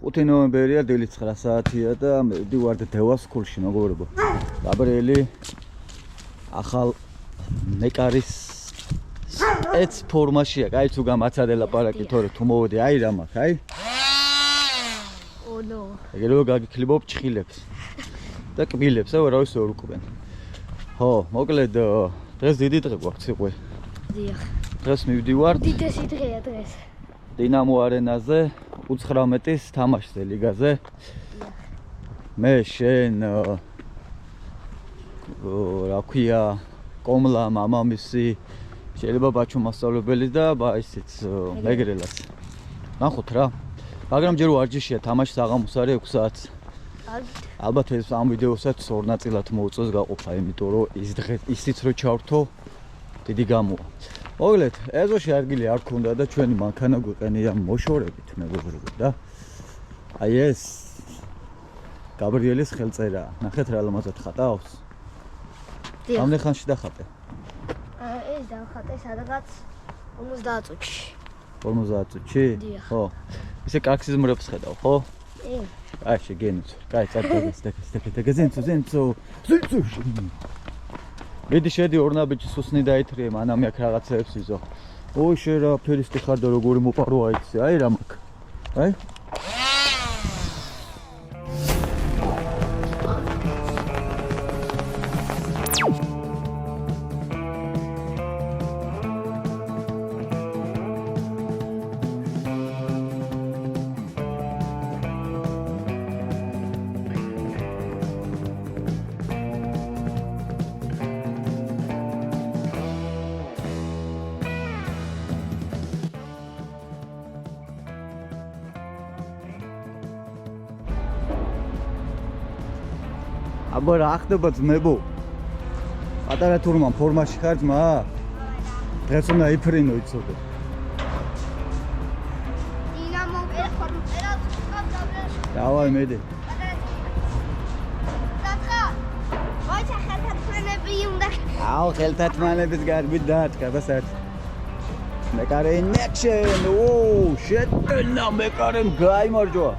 5 ნოემბერია, დილის 9 საათია და მივდივართ დევას სკოლში, მეგობრებო. გაბრიელი ახალ მეკარის ეს ფორმაშია, კაი თუ გამაცადე ლაპარაკი, თორე თუ მოვედი, აი რა მაქვს, აი. ონო. ეგრევე გაგიქლებობ ჭხილებს და კბილებს, არავის ვერ უკბენ. ხო, მოკლედ დღეს დიდი დღე გვაქვს, იყვე. დიახ. დღეს მივდივართ დიდესი დღეა დღეს. დინამო არენაზე 19-ის თამაშზე ლიგაზე. მე შენ რა ქვია კომლა მამამისი შეიძლება ბაჩო მასწავლებელი და ისიც მეგრელაც. ნახოთ რა. მაგრამ ჯერ ვარჯიშია თამაშს აღამოს არის 6 საათს. ალბათ ეს ამ ვიდეოსაც ორ ნაწილად მოუწევს გაყოფა, იმიტომ რომ ისიც რო ჩავრთო დიდი გამოა. მოკლედ, ეზოში ადგილი არ ქონდა და ჩვენი მანქანა გვიყენია მოშორებით, მეგობრებო და აი ეს გაბრიელის ხელწერა. ნახეთ რა ლამაზად ხატავს. ამდენ ხანში დახატე? ეს დავხატე სადღაც 50 წუთში. 50 წუთში? ხო. ისე კარგ სიზმრებს ხედავ, ხო? აი, შეგენიც. კაი, წარდგა, ზენცო. მიდი შედი ორნაბიჯი სუსნი დაითრიე, მანამ აქ რაღაცეებს იზო. ოი, შე რა ფერისტი ხარ და როგორი მოპარო აიცი, აი რა მაქვს. აი. აბა რა ხდება ძმებო? პატარა თურმან ფორმაში ხარ ძმა? დღეს უნდა იფრინო იცოდე. დინამო ფორმერად ხარ. დავაი მედი. დათხა. ვაიცა ხელთათმანები უნდა. აუ ხელთათმანების გარბით დაატკა და საერთოდ. მეკარე in action. ოუ შეტენა მეკარემ გაიმარჯვა.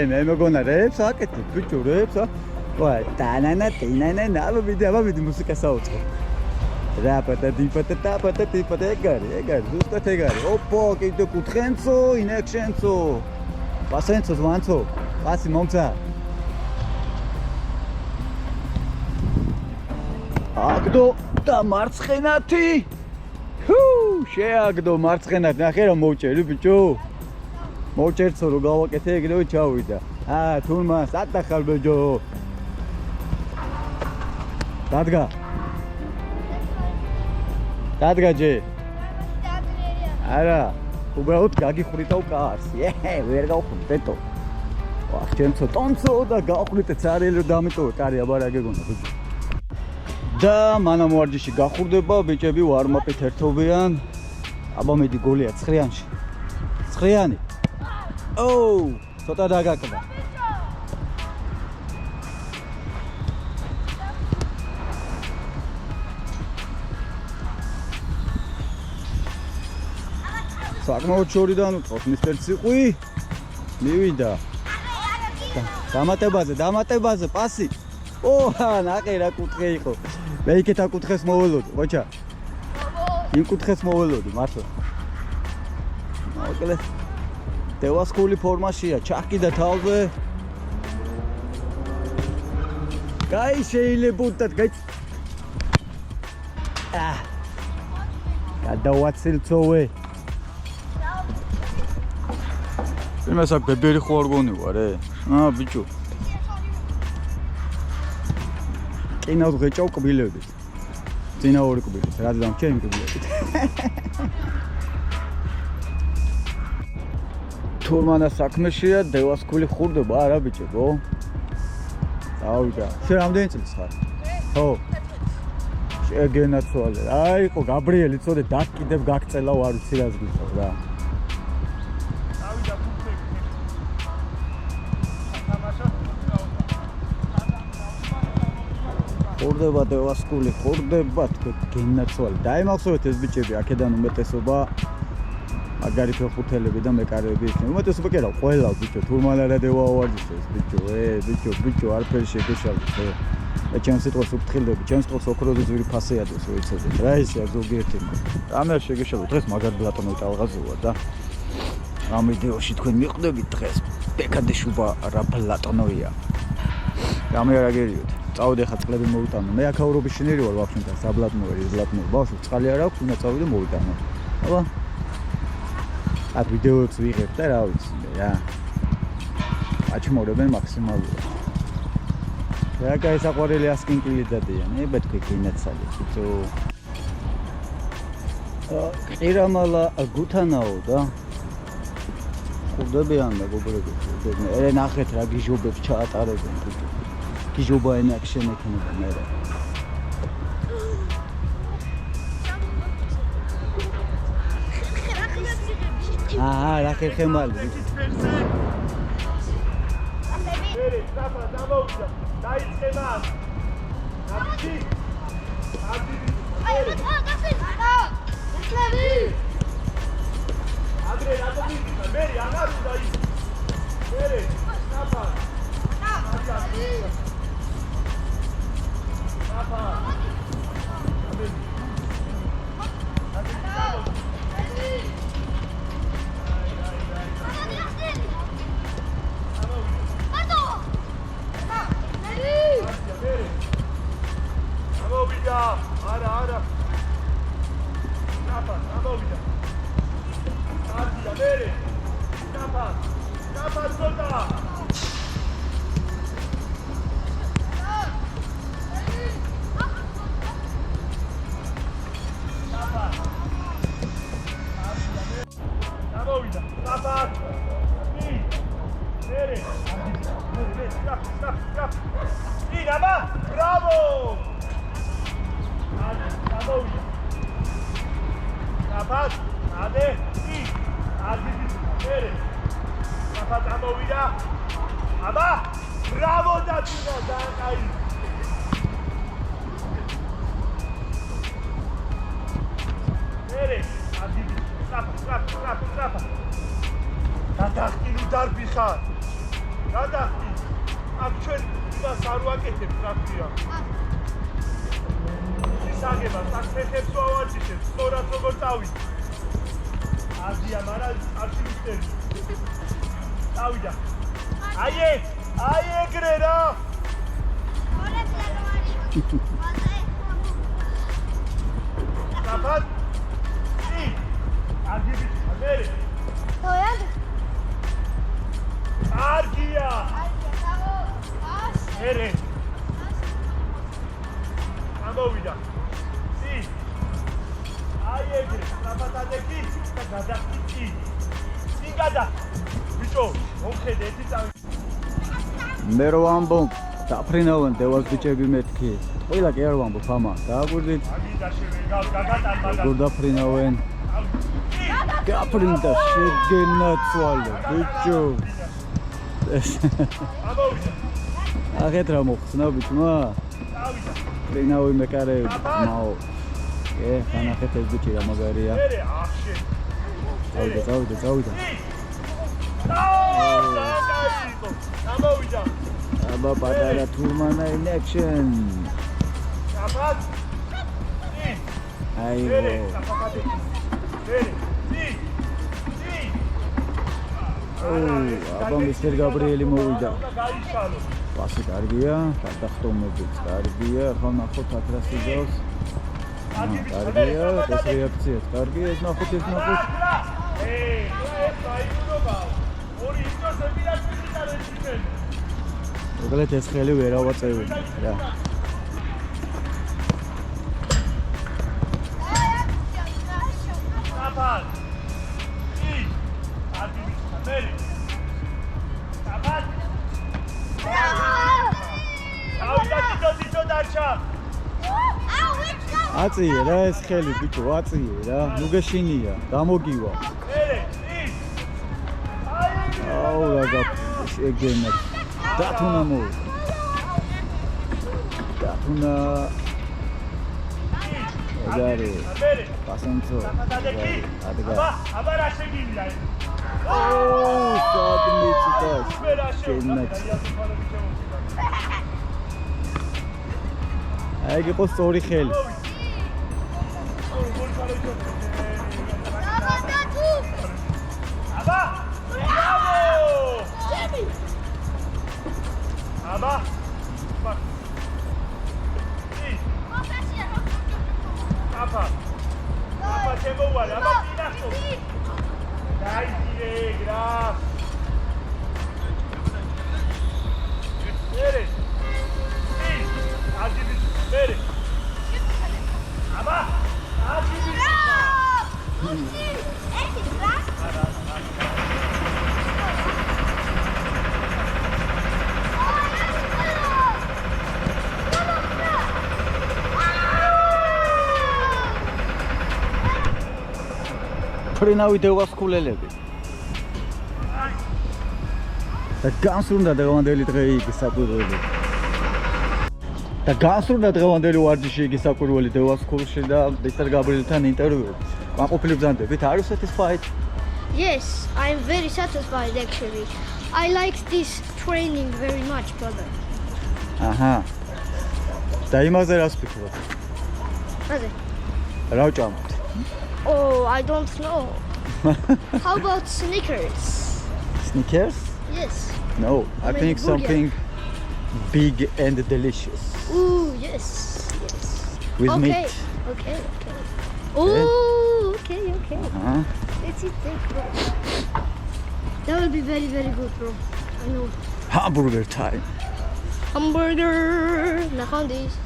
მე მეგონა რეებს აკეთებ ბიჭო რეებს ვაი ტანანა ტინანა აბიდი მუსიკა საუწყო რა პატატი ტაპატატი ეგარი ზუსტად ეგარი ოპო კიდე კუთხენცო ინექშენცო პასენცო ზვანცო პასი მომცა აგდო და მარცხენათი ჰუ შეაგდო მარცხენათ ნახე რომ მოვჭერი ბიჭო მოვჭერცო რომ გავაკეთე ეგრევე ჩავიდა თურმა სატახალ ბეჯო დადგა ჯე არა უბრალოდ გაგიხვრიტავ კარს ვერ გავხვრიტეთო ვახ ჩემცო ტონცო და გავხვრიტე ცარიელი რომ დამეტოვე კარი აბა რა გეგონა ბიჭო და მანამ ვარჯიში გახურდება ბიჭები ვარმაპით ერთობიან აბა მედი გოლია 9-იანში 9-იანი ოუ ცოტა დაგაკდა საკმაოდ შორიდან უწყობს მისტერ ციყვი მივიდა დამატებაზე პასი ოჰა ნახე რა კუთხე იყო მე იქეთ აკუთხეს მოველოდი ყოჩა იმ კუთხეს მოველოდი მართლა მოკლედ დევას სკოლის ფორმაშია ჩახკიდა თავზე კაი შეიძლებოდათ კაი გადავაცილცოვე იმას აქ ბებერი ხო არ გონივა ბიჭო კინავს ღეჭავ კბილებით წინა ორი კბილით რა დამჩენ კბილებით თურმანა საქმეშია დევას სკოლი ხურდება არა ბიჭებო დავიდა შენ რამდენი წლის ხარ ხო შეგენაცვალე აი ყო გაბრიელი წოდე დაკიდებ გაგწელავ არ ვიცი რას გიხარ რა ხურდება დევას სკოლი ხურდება გენაცვალე დაიმახსოვრეთ ეს ბიჭები აქედან უმეტესობა მაგარი ფეხბურთელები და მეკარეები იქნება. უმეტესობა კი არა, ყველა ბიჭო, თურმანარადე ვაوارჯიშეს ბიჭო, ბიჭო, არაფერი შეგეშალოთ. და ჩემს სიტყვას უფრთხილდები, ჩემს სიტყვას ოქროზე ძვირი ფასე ადოს, ვიცოდეთ. რა ისეა ზოგიერთი. რამე არ შეგეშალოთ, დღეს მაგარ ბლატონოვი ტალღაზოა და ამ ვიდეოში თქვენ მიხვდებით დღეს ბეკადეშუბა რა ბლატონოვია. რამე არ აგერიოთ. წავიდე ხა წყლები მოვიტანო. მე აქაურობის შინერი ვარ ვაფშინთან, საბლატონოვი, ბლატონოვი. ბავშვი წყალი არ აქვს, უნდა წავიდე მოვიტანო. აბა აქ ვიდეოებს ვიღებ და რა ვიცი რა. აჩმორებენ მაქსიმალურად. რა კაი საყვარელი ასკინკილი დადიან, ბეთქვი კინაცალი თუ ყირამალა გუთანაო და ხუდებიან და გოგრები. ე ნახეთ რა გიჟობებს ჩაატარებენ თვითონ. გიჟობა ენაქშენ ექნება მე რა. რა ხერხემალი. Rafa, damouja. Daitse mas. Ati. Ay, gafin. Gafin. Adre, adre, meri, agaru dai. Meri, Rafa. Rafa. Ara. Rafa, damouja. Ati, meri. Rafa, solta. Bravo! Rapat, ade, Rapat amovida. Aba, bravo datina, daai. Rapat. Dadakti darbi xar. Dadakti. Აქ ჩვენ იმას არ ვაკეთებთ რა ქვია. ისაგება, საფეხებს ვავარჯიშებთ, სწორად როგორ წავიდე. აზია, მაგრამ არ შევიდები. წავიდა. აი ეგრე რა. Rapat. აგიბი, მერე. Toyad. Argia. Meri. Amovida. Si. Ai egre, Rapatadeki და გადახტი. სინგადა. ბიჭო, მოხედე ეთი წავი. მე რო ვამბობ, დაფრინავენ დევას ბიჭები მეთქი. ყველა კი არ ვამბობ ამა. დააგვირდით. აგიდა შევეგავ გაგატარ მაგას. გულ დაფრინავენ. გაფრინდა შეგენაცვალე, ბიჭო. ამოვიდა. აღეთ რა მოხსნა ბიჭმა? წავიდა. პრინავი მეკარეები, მაო. ხანახეთ ეს ბიჭი რა მაგარია. მერე ახშე. წავიდა. ამოვიდა. აბა პატარა თურმანა in action. Rapat. აიო. აბა მისტერ გაბრიელი მოვიდა. პასი კარგია, გადახტომებიც კარგია, ხო ნახოთ აქ რა სიგავს. კარგია, ეს რეაქციაც კარგია, ეს ნახოთ. ეს საიბრობა. ორი ინტერსები და წინდარები. უბრალოდ ეს ხელი ვერ ავაწევინე რა. Rapat. აგიბი, მერე. Rapat. Tito დარჩა. აწიე რა ეს ხელი ბიჭო, აწიე რა. ნუ გეშინია, გამოგივა. აუ რა გაგეგენა. დათუნა მოვიდა. დათუნა. ეგარი მერე პასანცო დადეკი ადგა აბა რა შეგიძლია ოუ სადმიცდას მე რა გენაც შევუწევ აი გიყო სწორი ხელი აბა ბრავო აბა აბა აბა შემოვარ აბა წინახო დაიძირე გრა მერე აჯიბი მერე აბა აჯიბი ფრინავი დევასკულელები და განსრუნდა დღევანდელი დღე იგი საკვირველი და განსრუნდა დღევანდელი ვარჯიში იგი საკვირველი დევასკულში და მისტერ გაბრიელთან ინტერვიუ განყოფილი ბრძანდებით are you satisfied? Yes, I'm very satisfied actually. I like this training very much, brother. აჰა და იმაზე რას ფიქრობ? Brother. რა ვჭამთ? Oh, I don't know. How about sneakers? Sneakers? Yes. No, I Maybe think burger. something big and delicious Ooh, yes. Yes. with Okay. meat. Okay. Ooh, okay. Uh-huh. Let's eat that, bro. That will be very, very good, bro. I know. Hamburger time. Hamburger. Nahandis.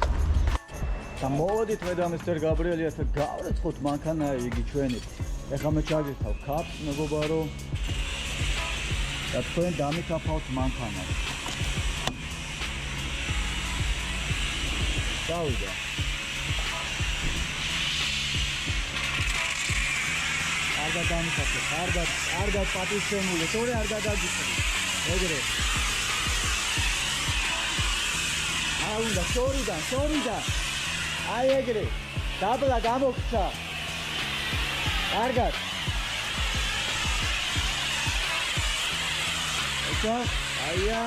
და მოვედით მე და მისტერ გაბრიელიას გავრეცხოთ მანქანა იგი ჩვენი. ეხლა მე ჩაგირთავ ქაპს მეგობარო. და თქვენ დამიკაფავთ მანქანა. დავიდა. არგა დამიკაფეთ, არგა პატივცემული, თორე არ გადაგიქცევი. ეგრე. აუნდა შორიდან. აი ეგრე. დაბლა გამოგცა. კარგად. ეხა, აია.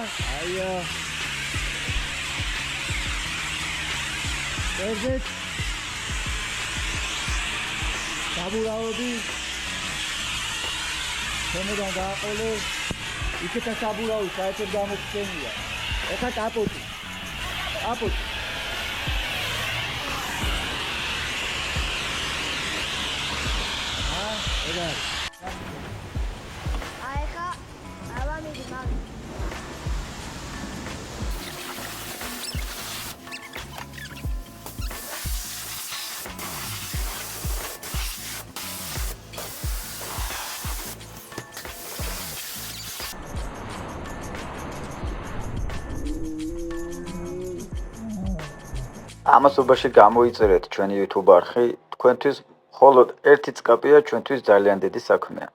ერთად. საბურავები. შემოდან გააყოლე. იქეთა საბურავი საერთოდ გამოგცემია. ეხა კაპოტი. ეგარ. Aika, avami dimag. ამასობაში გამოიწერეთ ჩვენი YouTube არხი, თქვენთვის მხოლოდ ერთი წკაპია ჩვენთვის ძალიან დიდი საქმეა.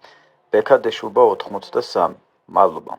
ბექა დეშუბა 83. მადლობა.